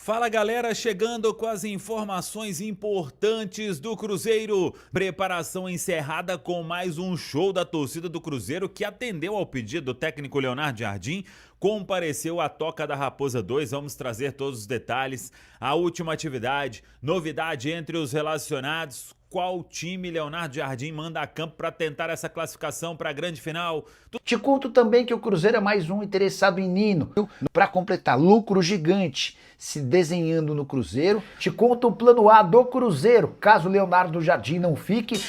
Fala galera, chegando com as informações importantes do Cruzeiro. Preparação encerrada com mais um show da torcida do Cruzeiro que atendeu ao pedido do técnico Leonardo Jardim, compareceu à Toca da Raposa 2. Vamos trazer todos os detalhes, a última atividade, novidade entre os relacionados. Qual time Leonardo Jardim manda a campo para tentar essa classificação para a grande final? Te conto também que o Cruzeiro é mais um interessado em Nino. Para completar, lucro gigante se desenhando no Cruzeiro. Te conto o plano A do Cruzeiro, caso Leonardo Jardim não fique.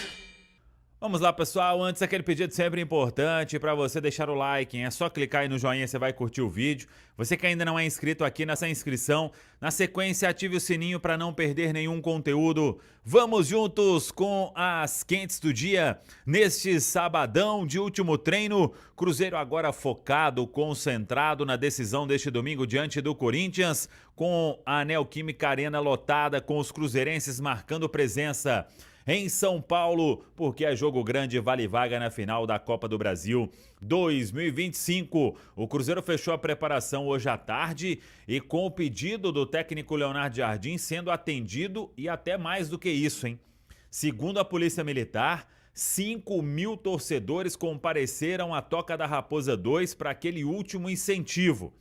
Vamos lá, pessoal, antes aquele pedido sempre importante para você deixar o like, hein? É só clicar aí no joinha, você vai curtir o vídeo. Você que ainda não é inscrito aqui nessa inscrição, na sequência ative o sininho para não perder nenhum conteúdo. Vamos juntos com as quentes do dia. Neste sabadão de último treino, Cruzeiro agora focado, concentrado na decisão deste domingo diante do Corinthians, com a Neoquímica Arena lotada, com os cruzeirenses marcando presença em São Paulo, porque é jogo grande e vale vaga na final da Copa do Brasil 2025. O Cruzeiro fechou a preparação hoje à tarde e com o pedido do técnico Leonardo Jardim sendo atendido e até mais do que isso, hein? Segundo a Polícia Militar, 5.000 torcedores compareceram à Toca da Raposa 2 para aquele último incentivo.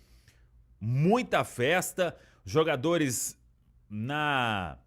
Muita festa, jogadores na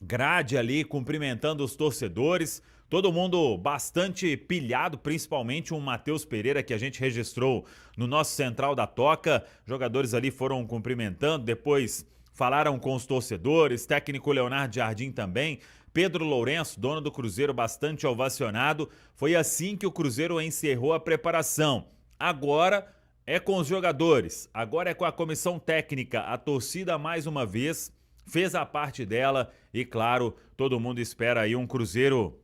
grade ali, cumprimentando os torcedores, todo mundo bastante pilhado, principalmente o Matheus Pereira, que a gente registrou no nosso Central da Toca. Jogadores ali foram cumprimentando, depois falaram com os torcedores, técnico Leonardo Jardim também, Pedro Lourenço, dono do Cruzeiro, bastante ovacionado. Foi assim que o Cruzeiro encerrou a preparação. Agora é com os jogadores, agora é com a comissão técnica, a torcida mais uma vez fez a parte dela e, claro, todo mundo espera aí um Cruzeiro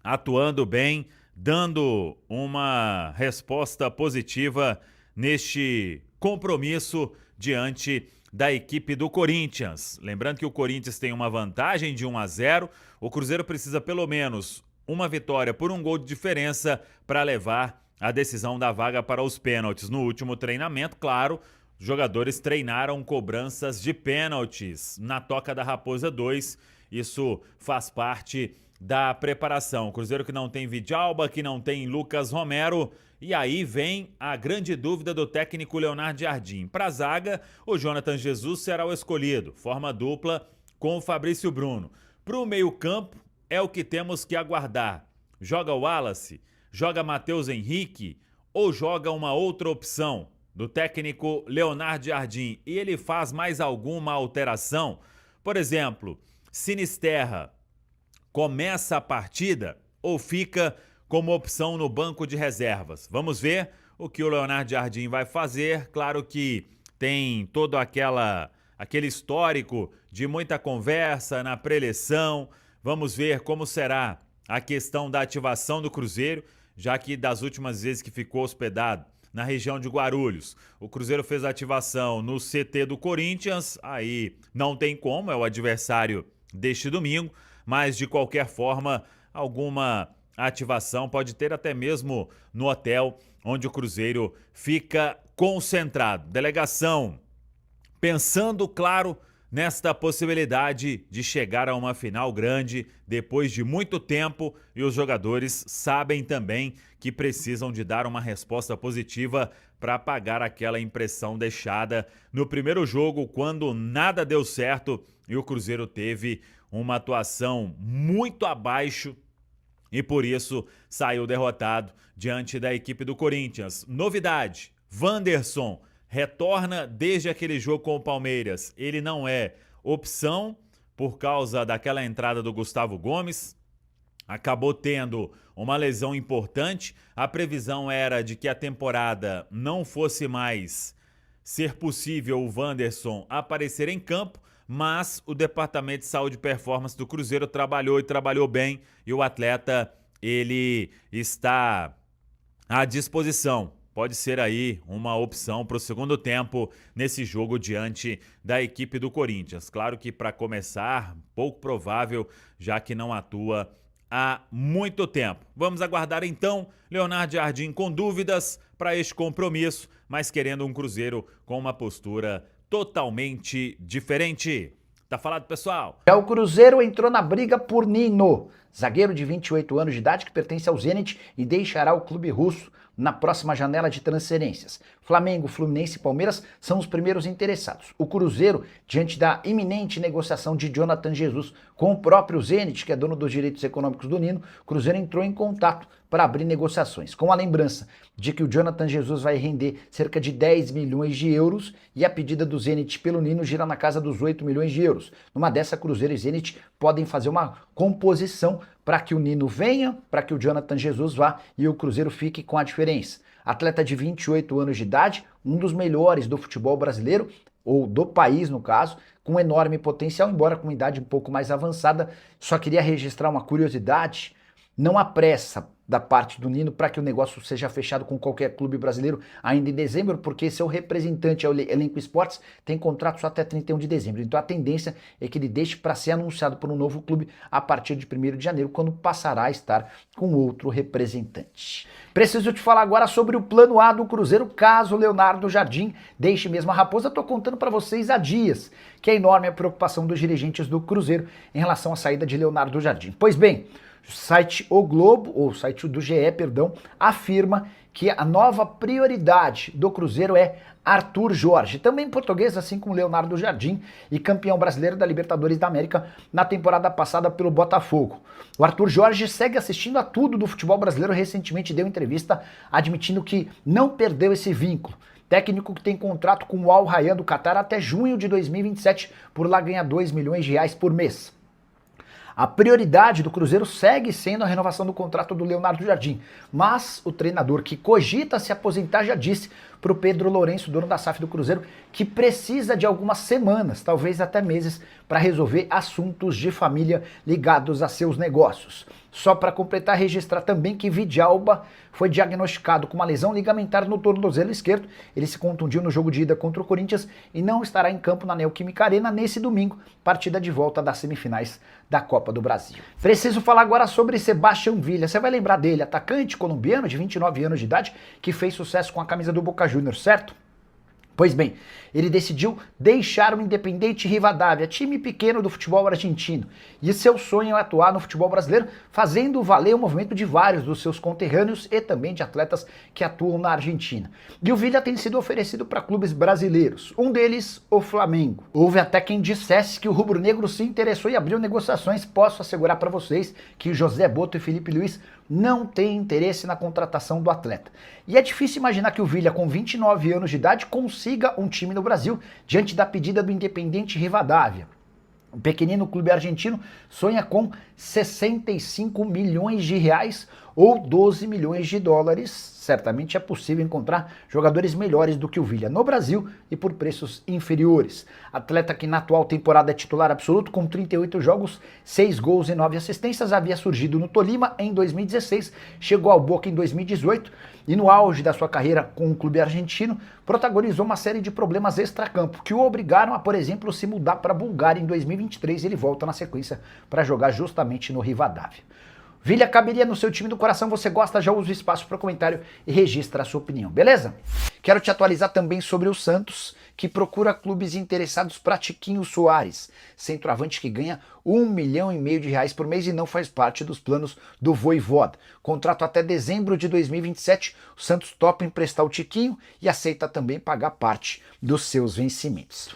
atuando bem, dando uma resposta positiva neste compromisso diante da equipe do Corinthians. Lembrando que o Corinthians tem uma vantagem de 1-0, o Cruzeiro precisa pelo menos uma vitória por um gol de diferença para levar a decisão da vaga para os pênaltis. No último treinamento, claro, os jogadores treinaram cobranças de pênaltis na Toca da Raposa 2. Isso faz parte da preparação. Cruzeiro que não tem Vidalba, que não tem Lucas Romero. E aí vem a grande dúvida do técnico Leonardo Jardim. Para a zaga, o Jonathan Jesus será o escolhido. Forma dupla com o Fabrício Bruno. Para o meio-campo, é o que temos que aguardar. Joga o Wallace? Joga Matheus Henrique? Ou joga uma outra opção do técnico Leonardo Jardim, e ele faz mais alguma alteração? Por exemplo, Sinisterra começa a partida ou fica como opção no banco de reservas? Vamos ver o que o Leonardo Jardim vai fazer. Claro que tem todo aquele histórico de muita conversa na pré-eleição. Vamos ver como será a questão da ativação do Cruzeiro, já que das últimas vezes que ficou hospedado na região de Guarulhos, o Cruzeiro fez a ativação no CT do Corinthians, aí não tem como, é o adversário deste domingo, mas de qualquer forma, alguma ativação pode ter até mesmo no hotel onde o Cruzeiro fica concentrado. Delegação pensando, claro, nesta possibilidade de chegar a uma final grande depois de muito tempo, e os jogadores sabem também que precisam de dar uma resposta positiva para apagar aquela impressão deixada no primeiro jogo, quando nada deu certo e o Cruzeiro teve uma atuação muito abaixo e por isso saiu derrotado diante da equipe do Corinthians. Novidade: Wanderson retorna desde aquele jogo com o Palmeiras. Ele não é opção por causa daquela entrada do Gustavo Gomes. Acabou tendo uma lesão importante. A previsão era de que a temporada não fosse mais ser possível o Wanderson aparecer em campo, mas o Departamento de Saúde e Performance do Cruzeiro trabalhou e trabalhou bem, e o atleta ele está à disposição. Pode ser aí uma opção para o segundo tempo nesse jogo diante da equipe do Corinthians. Claro que para começar, pouco provável, já que não atua há muito tempo. Vamos aguardar então. Leonardo Jardim com dúvidas para este compromisso, mas querendo um Cruzeiro com uma postura totalmente diferente. Tá falado, pessoal? Já o Cruzeiro entrou na briga por Nino, zagueiro de 28 anos de idade que pertence ao Zenit e deixará o clube russo na próxima janela de transferências. Flamengo, Fluminense e Palmeiras são os primeiros interessados. O Cruzeiro, diante da iminente negociação de Jonathan Jesus com o próprio Zenit, que é dono dos direitos econômicos do Nino, o Cruzeiro entrou em contato para abrir negociações, com a lembrança de que o Jonathan Jesus vai render cerca de 10 milhões de euros e a pedida do Zenit pelo Nino gira na casa dos 8 milhões de euros. Numa dessa, Cruzeiro e Zenit podem fazer uma composição para que o Nino venha, para que o Jonathan Jesus vá e o Cruzeiro fique com a diferença. Atleta de 28 anos de idade, um dos melhores do futebol brasileiro, ou do país no caso, com enorme potencial, embora com idade um pouco mais avançada. Só queria registrar uma curiosidade: não há pressa da parte do Nino para que o negócio seja fechado com qualquer clube brasileiro ainda em dezembro, porque seu representante, é o Elenco Esportes, tem contrato só até 31 de dezembro. Então a tendência é que ele deixe para ser anunciado por um novo clube a partir de 1º de janeiro, quando passará a estar com outro representante. Preciso te falar agora sobre o plano A do Cruzeiro, caso o Leonardo Jardim deixe mesmo a Raposa. Estou contando para vocês há dias que é enorme a preocupação dos dirigentes do Cruzeiro em relação à saída de Leonardo Jardim. Pois bem, o site O Globo, ou o site do GE, perdão, afirma que a nova prioridade do Cruzeiro é Arthur Jorge, também português, assim como Leonardo Jardim, e campeão brasileiro da Libertadores da América na temporada passada pelo Botafogo. O Arthur Jorge segue assistindo a tudo do futebol brasileiro. Recentemente deu entrevista admitindo que não perdeu esse vínculo. Técnico que tem contrato com o Al Rayyan do Catar até junho de 2027, por lá ganha 2 milhões de reais por mês. A prioridade do Cruzeiro segue sendo a renovação do contrato do Leonardo Jardim, mas o treinador que cogita se aposentar já disse para o Pedro Lourenço, dono da SAF do Cruzeiro, que precisa de algumas semanas, talvez até meses, para resolver assuntos de família ligados a seus negócios. Só para completar, registrar também que Vidalba foi diagnosticado com uma lesão ligamentar no tornozelo esquerdo. Ele se contundiu no jogo de ida contra o Corinthians e não estará em campo na Neoquímica Arena nesse domingo, partida de volta das semifinais da Copa do Brasil. Preciso falar agora sobre Sebastião Villa. Você vai lembrar dele, atacante colombiano de 29 anos de idade, que fez sucesso com a camisa do Boca Juniors, certo? Pois bem, ele decidiu deixar o Independiente Rivadavia, time pequeno do futebol argentino, e seu sonho é atuar no futebol brasileiro, fazendo valer o movimento de vários dos seus conterrâneos e também de atletas que atuam na Argentina. E o Villa tem sido oferecido para clubes brasileiros, um deles o Flamengo. Houve até quem dissesse que o rubro-negro se interessou e abriu negociações. Posso assegurar para vocês que José Boto e Felipe Luiz não têm interesse na contratação do atleta. E é difícil imaginar que o Villa, com 29 anos de idade, consiga um time no Brasil diante da pedida do Independiente Rivadavia. O pequenino clube argentino sonha com 65 milhões de reais ou 12 milhões de dólares. Certamente é possível encontrar jogadores melhores do que o Villa no Brasil e por preços inferiores. Atleta que na atual temporada é titular absoluto, com 38 jogos, 6 gols e 9 assistências, havia surgido no Tolima em 2016, chegou ao Boca em 2018 e no auge da sua carreira com o clube argentino, protagonizou uma série de problemas extracampo que o obrigaram a, por exemplo, se mudar para a Bulgária em 2023. Ele volta na sequência para jogar justamente no Rivadavia. Villa caberia no seu time do coração? Você gosta? Já usa o espaço para comentário e registra a sua opinião, beleza? Quero te atualizar também sobre o Santos, que procura clubes interessados para Tiquinho Soares, centroavante que ganha 1,5 milhão de reais por mês e não faz parte dos planos do Vojvoda. Contrato até dezembro de 2027, o Santos topa emprestar o Tiquinho e aceita também pagar parte dos seus vencimentos.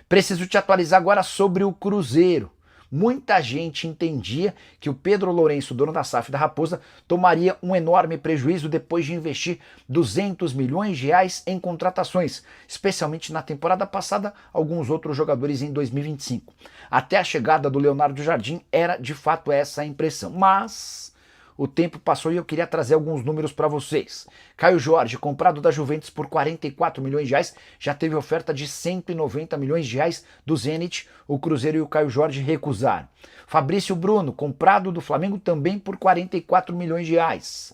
Preciso te atualizar agora sobre o Cruzeiro. Muita gente entendia que o Pedro Lourenço, dono da SAF da Raposa, tomaria um enorme prejuízo depois de investir 200 milhões de reais em contratações, especialmente na temporada passada, alguns outros jogadores em 2025. Até a chegada do Leonardo Jardim era de fato essa a impressão, mas o tempo passou e eu queria trazer alguns números para vocês. Caio Jorge, comprado da Juventus por 44 milhões de reais, já teve oferta de 190 milhões de reais do Zenit. O Cruzeiro e o Caio Jorge recusaram. Fabrício Bruno, comprado do Flamengo também por 44 milhões de reais.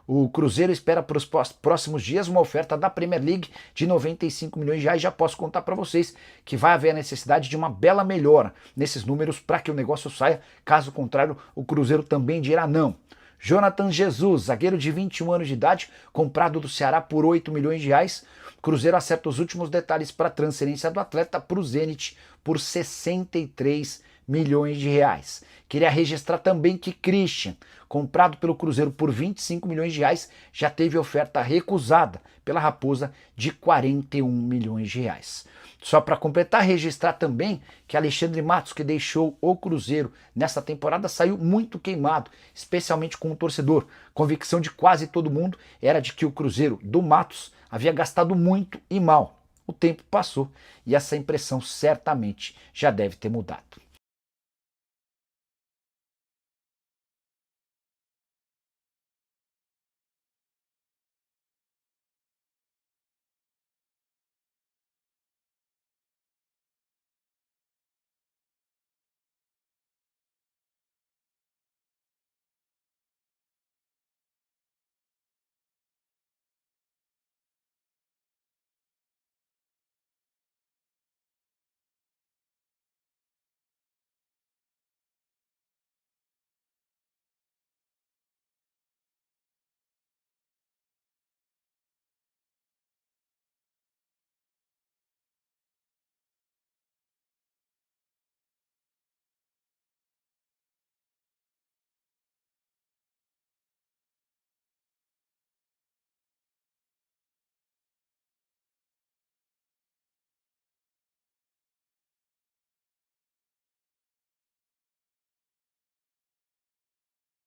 O Cruzeiro espera para os próximos dias uma oferta da Premier League de 95 milhões de reais. Já posso contar para vocês que vai haver a necessidade de uma bela melhora nesses números para que o negócio saia. Caso contrário, o Cruzeiro também dirá não. Jonathan Jesus, zagueiro de 21 anos de idade, comprado do Ceará por 8 milhões de reais. Cruzeiro acerta os últimos detalhes para a transferência do atleta para o Zenit por 63 milhões de reais. Queria registrar também que Christian, comprado pelo Cruzeiro por 25 milhões de reais, já teve oferta recusada pela Raposa de 41 milhões de reais. Só para completar, registrar também que Alexandre Matos, que deixou o Cruzeiro nesta temporada, saiu muito queimado, especialmente com o torcedor. Convicção de quase todo mundo era de que o Cruzeiro do Matos havia gastado muito e mal. O tempo passou e essa impressão certamente já deve ter mudado.